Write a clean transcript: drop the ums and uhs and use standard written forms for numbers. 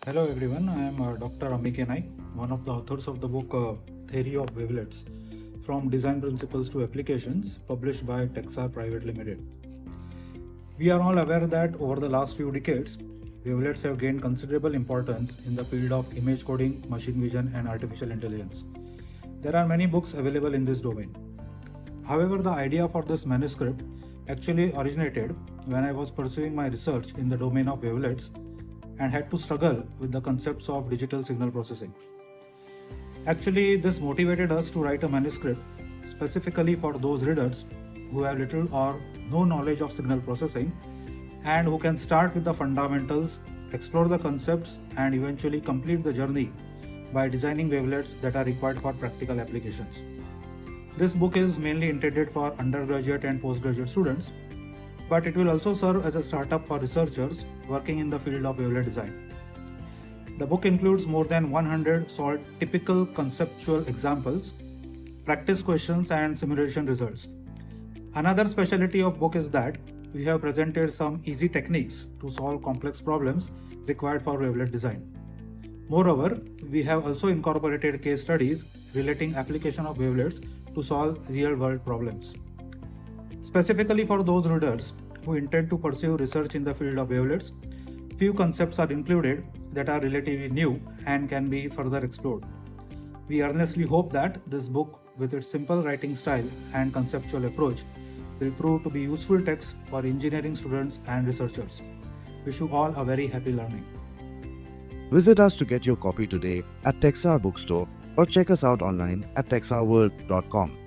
Hello everyone, I am Dr. Ameya K, one of the authors of the book Theory of Wavelets From Design Principles to Applications, published by TechSar Pvt Limited. We are all aware that over the last few decades, wavelets have gained considerable importance in the field of image coding, machine vision, and artificial intelligence. There are many books available in this domain. However, the idea for this manuscript actually originated when I was pursuing my research in the domain of wavelets and had to struggle with the concepts of digital signal processing. Actually, this motivated us to write a manuscript specifically for those readers who have little or no knowledge of signal processing and who can start with the fundamentals, explore the concepts, and eventually complete the journey by designing wavelets that are required for practical applications. This book is mainly intended for undergraduate and postgraduate students, but it will also serve as a startup for researchers working in the field of wavelet design. The book includes more than 100 solved typical conceptual examples, practice questions, and simulation results. Another specialty of book is that we have presented some easy techniques to solve complex problems required for wavelet design. Moreover, we have also incorporated case studies relating application of wavelets to solve real-world problems. Specifically for those readers who intend to pursue research in the field of wavelets, few concepts are included that are relatively new and can be further explored. We earnestly hope that this book, with its simple writing style and conceptual approach, will prove to be useful text for engineering students and researchers. Wish you all a very happy learning. Visit us to get your copy today at TechSar Bookstore or check us out online at techsarworld.com.